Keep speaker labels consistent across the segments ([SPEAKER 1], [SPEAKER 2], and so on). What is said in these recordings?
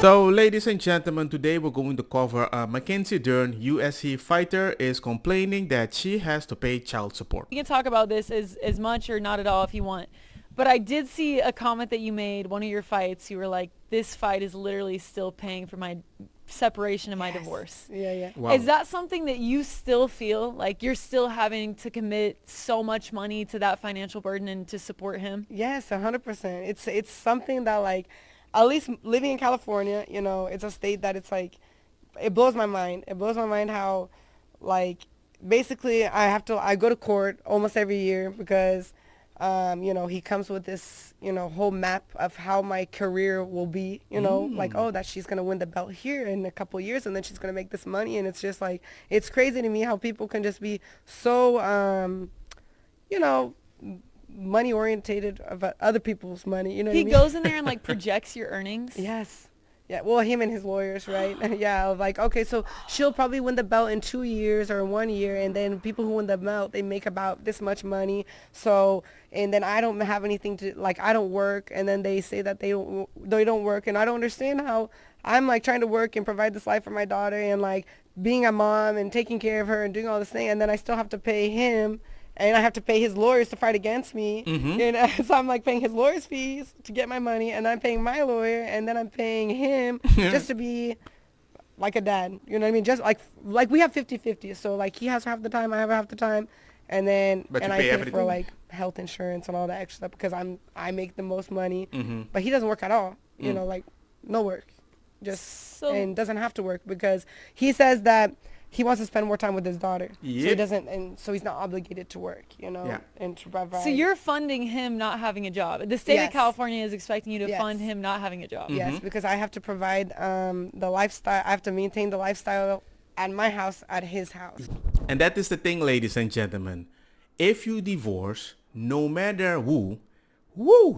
[SPEAKER 1] So, ladies and gentlemen, today we're going to cover Mackenzie Dern, UFC fighter, is complaining that she has to pay child support.
[SPEAKER 2] You can talk about this as much or not at all if you want. But I did see a comment that you made, one of your fights. You were like, this fight is literally still paying for my separation and my divorce.
[SPEAKER 3] Yeah.
[SPEAKER 1] Wow.
[SPEAKER 2] Is that something that you still feel like you're still having to commit so much money to that financial burden and to support him?
[SPEAKER 3] Yes, 100%. It's something that, like, at least living in California, you know, it's a state that it's like, it blows my mind. It blows my mind how, like, basically I go to court almost every year because, you know, he comes with this, you know, whole map of how my career will be, you know, like, oh, that she's going to win the belt here in a couple of years and then she's going to make this money. And it's just like, it's crazy to me how people can just be so, you know, money orientated about other people's money, you know what I
[SPEAKER 2] He
[SPEAKER 3] mean?
[SPEAKER 2] goes in there and like projects your earnings.
[SPEAKER 3] Yes. Yeah, well, him and his lawyers, right? Yeah, like, okay, so she'll probably win the belt in 2 years or 1 year, and then people who win the belt, they make about this much money. So, and then I don't have anything to, like, I don't work, and then they say that they don't work, and I don't understand how I'm, like, trying to work and provide this life for my daughter and, like, being a mom and taking care of her and doing all this thing, and then I still have to pay him. And I have to pay his lawyers to fight against me. You know? So I'm like paying his lawyer's fees to get my money, and I'm paying my lawyer, and then I'm paying him just to be like a dad. You know what I mean? Just like we have 50-50. So like he has half the time, I have half the time, and then
[SPEAKER 1] But you
[SPEAKER 3] I
[SPEAKER 1] pay
[SPEAKER 3] pay
[SPEAKER 1] everything?
[SPEAKER 3] for like health insurance and all that extra stuff because I make the most money. But he doesn't work at all. You know, like no work, and doesn't have to work because he says that he wants to spend more time with his daughter. So he
[SPEAKER 1] Yep.
[SPEAKER 3] doesn't, and so he's not obligated to work, you know,
[SPEAKER 1] Yeah.
[SPEAKER 3] and to provide.
[SPEAKER 2] So you're funding him not having a job. The state of
[SPEAKER 3] Yes.
[SPEAKER 2] California is expecting you to
[SPEAKER 3] Yes.
[SPEAKER 2] fund him not having a job.
[SPEAKER 3] Yes, because I have to provide the lifestyle. I have to maintain the lifestyle at my house, at his house.
[SPEAKER 1] And that is the thing, ladies and gentlemen. If you divorce, no matter who,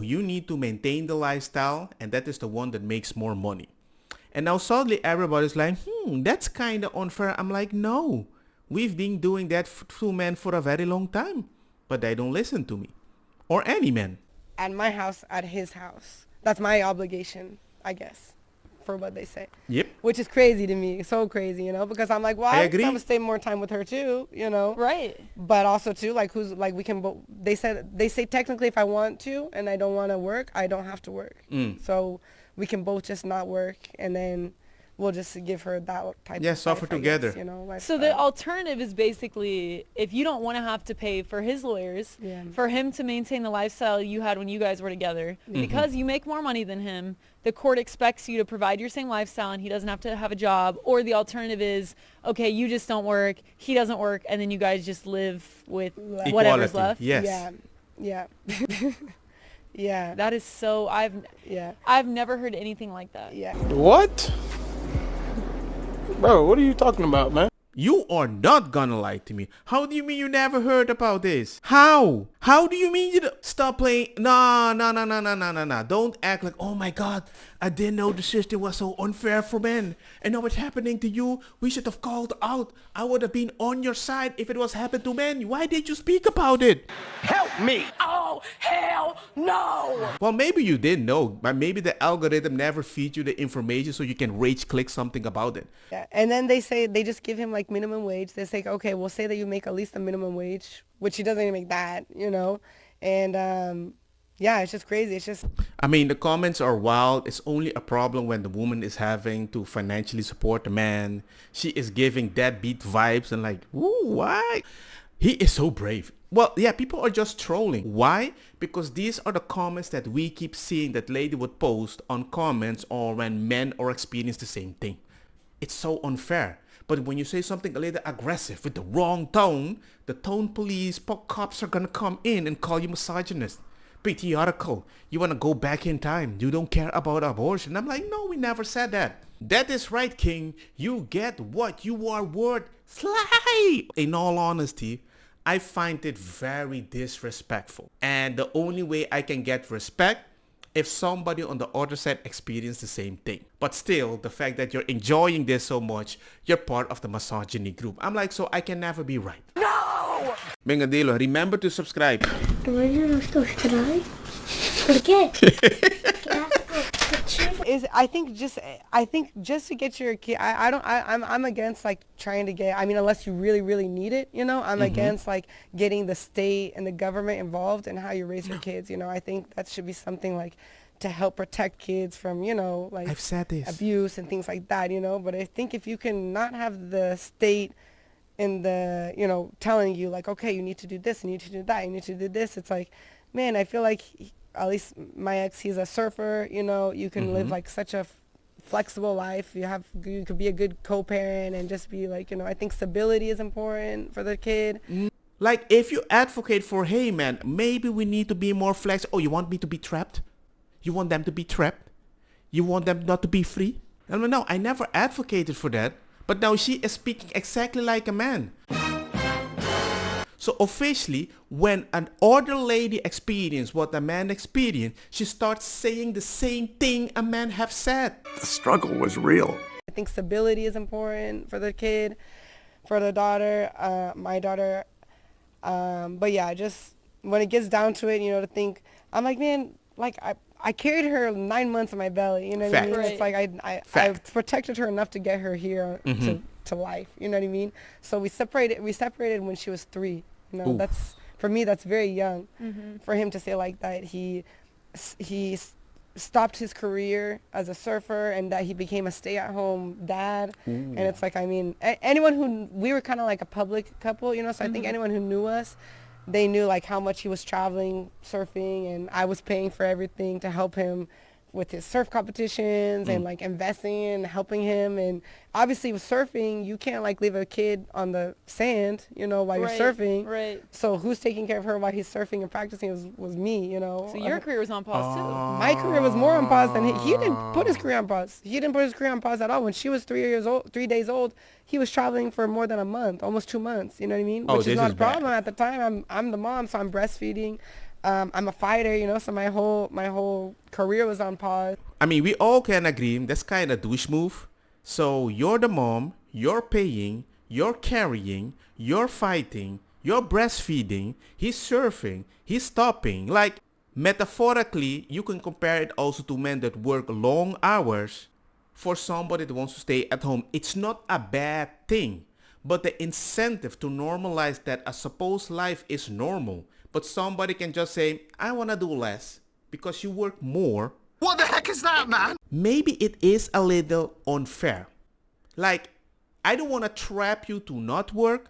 [SPEAKER 1] you need to maintain the lifestyle, and that is the one that makes more money. And now suddenly everybody's like, that's kind of unfair. I'm like, no, we've been doing that to men for a very long time, but they don't listen to me or any man.
[SPEAKER 3] At my house, at his house. That's my obligation, I guess, for what they say.
[SPEAKER 1] Yep.
[SPEAKER 3] Which is crazy to me, so crazy, you know, because I'm like, well,
[SPEAKER 1] I
[SPEAKER 3] I
[SPEAKER 1] agree.
[SPEAKER 3] want to stay more time with her too, you know.
[SPEAKER 2] Right.
[SPEAKER 3] But also too, like we can they say technically if I want to and I don't want to work, I don't have to work. So we can both just not work, and then we'll just give her that type of
[SPEAKER 1] suffer
[SPEAKER 3] life, I
[SPEAKER 1] together.
[SPEAKER 3] guess, you know.
[SPEAKER 2] So the alternative is basically if you don't want to have to pay for his lawyers,
[SPEAKER 3] Yeah.
[SPEAKER 2] for him to maintain the lifestyle you had when you guys were together, because you make more money than him, the court expects you to provide your same lifestyle and he doesn't have to have a job. Or the alternative is, okay, you just don't work, he doesn't work, and then you guys just live with whatever's
[SPEAKER 1] Equality,
[SPEAKER 2] left.
[SPEAKER 1] yes.
[SPEAKER 3] Yeah. Yeah.
[SPEAKER 2] That is so,
[SPEAKER 3] Yeah.
[SPEAKER 2] I've never heard anything like that.
[SPEAKER 3] Yeah.
[SPEAKER 4] What? Bro, what are you talking about, man?
[SPEAKER 1] You are not gonna lie to me. How do you mean you never heard about this? How? How do you mean you stop playing? No. Don't act like, oh my God, I didn't know the system was so unfair for men. And now it's happening to you. We should have called out. I would have been on your side if it was happened to men. Why did you speak about it?
[SPEAKER 4] Help me!
[SPEAKER 5] Oh, hell no!
[SPEAKER 1] Well, maybe you didn't know, but maybe the algorithm never feeds you the information so you can rage click something about it.
[SPEAKER 3] Yeah. And then they just give him like minimum wage. They say, okay, we'll say that you make at least the minimum wage, which he doesn't even make that, you know. And yeah, it's just crazy. It's just,
[SPEAKER 1] I mean, the comments are wild. It's only a problem when the woman is having to financially support the man. She is giving deadbeat vibes and like, ooh, why? He is so brave. Well, yeah, people are just trolling. Why? Because these are the comments that we keep seeing that lady would post on comments or when men are experiencing the same thing. It's so unfair. But when you say something a little aggressive with the wrong tone, the tone police, cops are gonna come in and call you misogynist. Patriarchal. You wanna go back in time. You don't care about abortion. I'm like, no, we never said that. That is right, King. You get what you are worth. Slay! In all honesty, I find it very disrespectful. And the only way I can get respect if somebody on the other side experienced the same thing. But still, the fact that you're enjoying this so much, you're part of the misogyny group. I'm like, so I can never be right.
[SPEAKER 5] No!
[SPEAKER 1] Bengadilo, remember to subscribe.
[SPEAKER 6] No, yo no subscribe. ¿Por qué? ¿Qué hago? ¿Qué chivo?
[SPEAKER 3] I think just to get your kid, I'm against like trying to get, I mean, unless you really, really need it, you know, I'm against like getting the state and the government involved in how you raise your kids, you know. I think that should be something like to help protect kids from, you know, like
[SPEAKER 1] I've said this.
[SPEAKER 3] abuse and things like that, you know. But I think if you can not have the state in the, you know, telling you like, okay, you need to do this, you need to do that, you need to do this, it's like, man, I feel like at least my ex, he's a surfer, you know, you can live like such a flexible life. You could be a good co-parent and just be like, you know, I think stability is important for the kid.
[SPEAKER 1] Like if you advocate for, hey man, maybe we need to be more flexible. Oh, you want me to be trapped? You want them to be trapped? You want them not to be free? No, I never advocated for that. But now she is speaking exactly like a man. So officially, when an older lady experiences what a man experienced, she starts saying the same thing a man have said.
[SPEAKER 4] The struggle was real.
[SPEAKER 3] I think stability is important for the kid, for the daughter, my daughter. But yeah, just when it gets down to it, you know, to think, I'm like, man, like I carried her 9 months in my belly, you know what I mean?
[SPEAKER 2] Right.
[SPEAKER 3] It's like I protected her enough to get her here to life, you know what I mean? So we separated when she was 3. You know, that's, for me, that's very young for him to say like that. He stopped his career as a surfer and that he became a stay-at-home dad. And it's like, I mean, we were kind of like a public couple, you know, so I think anyone who knew us, they knew like how much he was traveling, surfing, and I was paying for everything to help him with his surf competitions and like investing and helping him. And obviously with surfing, you can't like leave a kid on the sand, you know, while you're surfing.
[SPEAKER 2] Right.
[SPEAKER 3] So who's taking care of her while he's surfing and practicing was me, you know.
[SPEAKER 2] So your career was on pause too.
[SPEAKER 3] My career was more on pause than he didn't put his career on pause. He didn't put his career on pause at all. When she was 3 days old, he was traveling for more than a month, almost 2 months. You know what I mean? Which is not a problem at the time. I'm the mom, so I'm breastfeeding. I'm a fighter, you know, so my whole career was on pause.
[SPEAKER 1] I mean, we all can agree that's kind of douche move. So you're the mom, you're paying, you're carrying, you're fighting, you're breastfeeding, he's surfing, he's stopping. Like, metaphorically, you can compare it also to men that work long hours for somebody that wants to stay at home. It's not a bad thing, but the incentive to normalize that a supposed life is normal, but somebody can just say, I want to do less because you work more.
[SPEAKER 4] What the heck is that, man?
[SPEAKER 1] Maybe it is a little unfair. Like, I don't want to trap you to not work,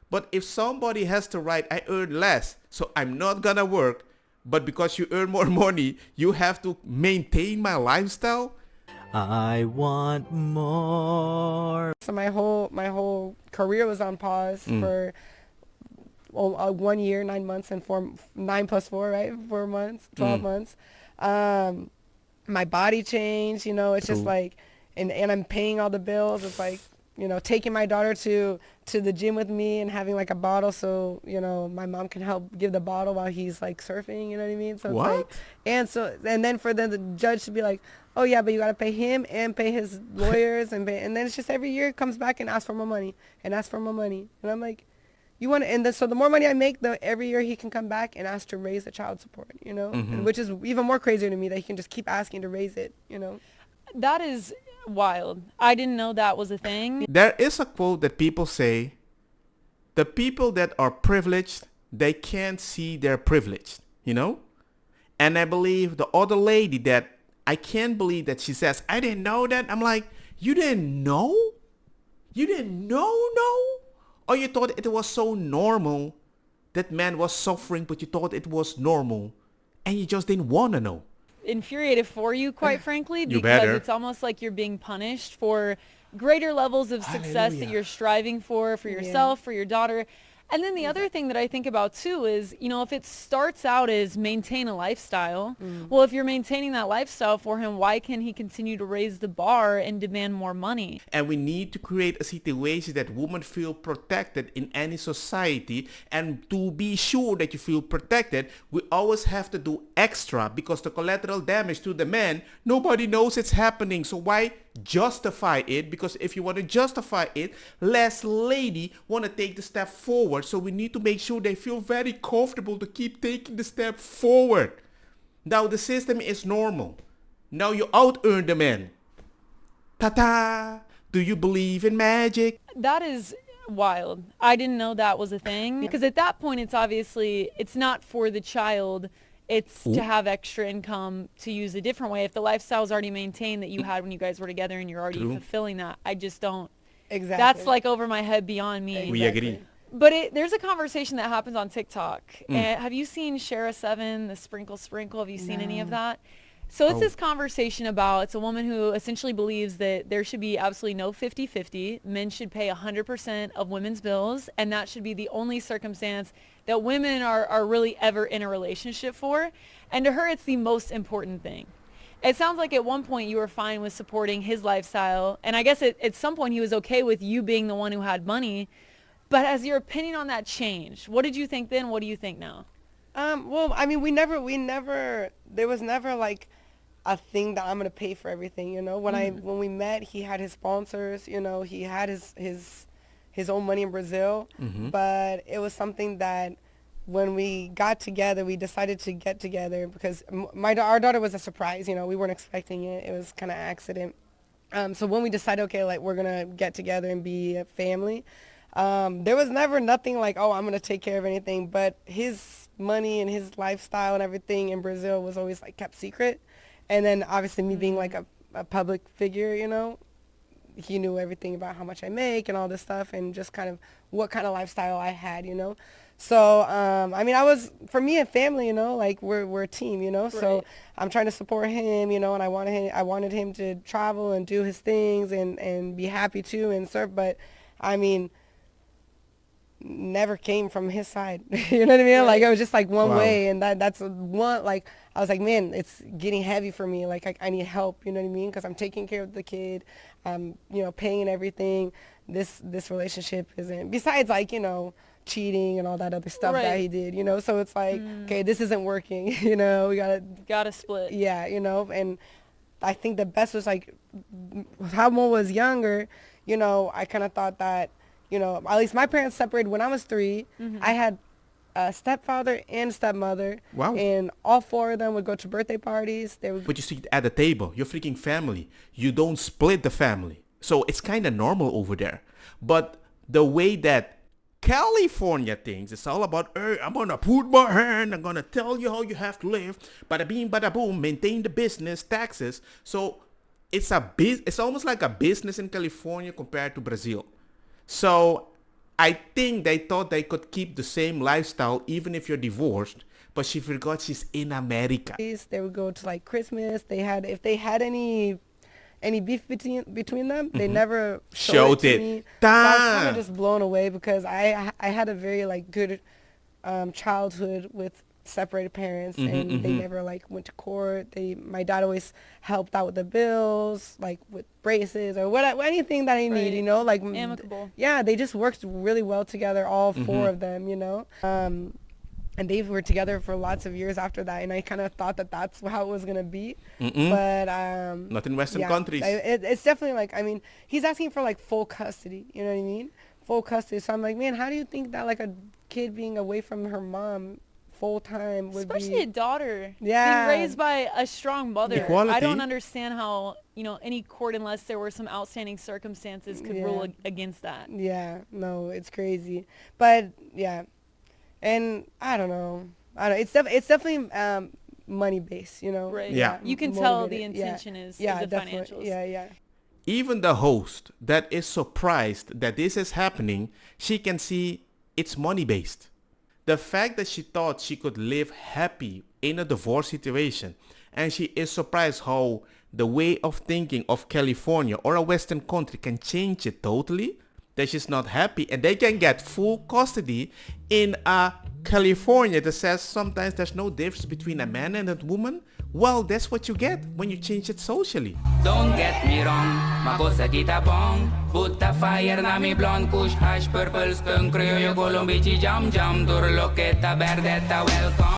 [SPEAKER 1] but if somebody has to write, I earn less, so I'm not going to work, but because you earn more money, you have to maintain my lifestyle.
[SPEAKER 6] I want more.
[SPEAKER 3] So my whole career was on pause for 1 year, 9 months, and 9 plus 4, right? 4 months, 12 months. My body changed, you know, it's just like, and I'm paying all the bills. It's like, you know, taking my daughter to the gym with me and having like a bottle so, you know, my mom can help give the bottle while he's like surfing, you know what I mean? So
[SPEAKER 1] What?
[SPEAKER 3] it's like, and then for the judge to be like, oh yeah, but you got to pay him and pay his lawyers and then it's just every year it comes back and asks for more money and asks for more money. And I'm like, you want to, and so the more money I make, every year he can come back and ask to raise the child support, you know, and which is even more crazier to me that he can just keep asking to raise it, you know.
[SPEAKER 2] That is wild. I didn't know that was a thing.
[SPEAKER 1] There is a quote that people say, the people that are privileged, they can't see they're privileged, you know? And I believe the other lady that, I can't believe that she says, I didn't know that. I'm like, you didn't know? You didn't know? Or you thought it was so normal that man was suffering, but you thought it was normal and you just didn't want to know.
[SPEAKER 2] Infuriated for you, quite frankly,
[SPEAKER 1] You
[SPEAKER 2] because
[SPEAKER 1] better.
[SPEAKER 2] it's almost like you're being punished for greater levels of success that
[SPEAKER 1] Hallelujah.
[SPEAKER 2] you're striving for yourself, for your daughter. And then the other thing that I think about too is, you know, if it starts out as maintain a lifestyle, well, if you're maintaining that lifestyle for him, why can he continue to raise the bar and demand more money?
[SPEAKER 1] And we need to create a situation that women feel protected in any society. And to be sure that you feel protected, we always have to do extra because the collateral damage to the man, nobody knows it's happening. So why justify it? Because if you want to justify it, less lady want to take the step forward. So we need to make sure they feel very comfortable to keep taking the step forward. Now the system is normal. Now you out-earn the man. Ta-ta! Do you believe in magic?
[SPEAKER 2] That is wild. I didn't know that was a thing. Because at that point, it's not for the child. It's to have extra income to use a different way. If the lifestyle's already maintained that you had when you guys were together and you're already fulfilling that, I just don't.
[SPEAKER 3] Exactly.
[SPEAKER 2] That's like over my head, beyond me.
[SPEAKER 1] We agree.
[SPEAKER 2] But there's a conversation that happens on TikTok. Have you seen Shara 7, the Sprinkle Sprinkle? Have you seen any of that? So it's this conversation about, it's a woman who essentially believes that there should be absolutely no 50-50. Men should pay 100% of women's bills, and that should be the only circumstance that women are really ever in a relationship for. And to her, it's the most important thing. It sounds like at one point you were fine with supporting his lifestyle, and I guess at some point he was okay with you being the one who had money. But has your opinion on that changed? What did you think then? What do you think now?
[SPEAKER 3] Well, I mean, we never, there was never like a thing that I'm going to pay for everything, you know? When we met, he had his sponsors, you know, he had his own money in Brazil, but it was something that when we got together, we decided to get together because our daughter was a surprise, you know, we weren't expecting it. It was kind of accident. So when we decided, okay, like we're going to get together and be a family, there was never nothing like, oh, I'm going to take care of anything, but his money and his lifestyle and everything in Brazil was always like kept secret. And then obviously me being like a public figure, you know, he knew everything about how much I make and all this stuff and just kind of what kind of lifestyle I had, you know. So, I mean, for me and family, you know, like we're a team, you know,
[SPEAKER 2] Right.
[SPEAKER 3] So I'm trying to support him, you know, and I wanted him to travel and do his things and be happy too and serve. But I mean, never came from his side. You know what I mean?
[SPEAKER 2] Right.
[SPEAKER 3] Like it was just like one
[SPEAKER 1] Wow.
[SPEAKER 3] way, and that's one, like I was like, man, it's getting heavy for me. Like I need help, you know what I mean? Because I'm taking care of the kid, I'm, you know, paying everything. This relationship isn't, besides like, you know, cheating and all that other stuff that
[SPEAKER 2] Right.
[SPEAKER 3] he did, you know? So it's like, okay, this isn't working, you know, we
[SPEAKER 2] Gotta split.
[SPEAKER 3] yeah, you know, and I think the best was like, how Mo was younger, you know, I kind of thought that, you know, at least my parents separated when I was 3. I had a stepfather and stepmother.
[SPEAKER 1] Wow.
[SPEAKER 3] And all 4 of them would go to birthday parties. They would.
[SPEAKER 1] But you sit at the table, you're freaking family. You don't split the family. So it's kind of normal over there. But the way that California thinks, it's all about, hey, I'm going to put my hand, I'm going to tell you how you have to live. Bada bing, bada boom, maintain the business, taxes. So it's almost like a business in California compared to Brazil. So I think they thought they could keep the same lifestyle even if you're divorced, but she forgot she's in America.
[SPEAKER 3] They would go to like Christmas. If they had any beef between them, they never showed it to me. So I was kind of just blown away because I had a very like good childhood with separated parents, and they never like went to court. My dad always helped out with the bills, like with braces or anything that I need, you know, like
[SPEAKER 2] amicable.
[SPEAKER 3] Yeah, they just worked really well together, all 4 of them, you know. And they were together for lots of years after that, and I kind of thought that that's how it was gonna be. But
[SPEAKER 1] Not in Western countries.
[SPEAKER 3] It's definitely like, I mean, he's asking for like full custody, you know what I mean? Full custody. So I'm like, man, how do you think that like a kid being away from her mom full time would
[SPEAKER 2] Especially
[SPEAKER 3] be?
[SPEAKER 2] a daughter
[SPEAKER 3] Yeah.
[SPEAKER 2] being raised by a strong mother.
[SPEAKER 1] Equality.
[SPEAKER 2] I don't understand how, you know, any court, unless there were some outstanding circumstances, could rule against that.
[SPEAKER 3] Yeah, no, it's crazy. But yeah, and I don't know. It's definitely money based, you know.
[SPEAKER 2] Right.
[SPEAKER 1] Yeah.
[SPEAKER 2] You can tell the
[SPEAKER 3] motivated.
[SPEAKER 2] intention is
[SPEAKER 3] Yeah,
[SPEAKER 2] the
[SPEAKER 3] definitely.
[SPEAKER 2] financials.
[SPEAKER 3] Yeah.
[SPEAKER 1] Even the host that is surprised that this is happening, she can see it's money-based. The fact that she thought she could live happy in a divorce situation, and she is surprised how the way of thinking of California or a Western country can change it totally, that she's not happy, and they can get full custody in a California that says sometimes there's no difference between a man and a woman. Well, that's what you get when you change it socially.
[SPEAKER 7] Don't get me wrong, ma cosa kita bong. Butta fire na mi blonde kush hash purple skunk criollo colombici jam jam. Dur loqueta verdetta welcome.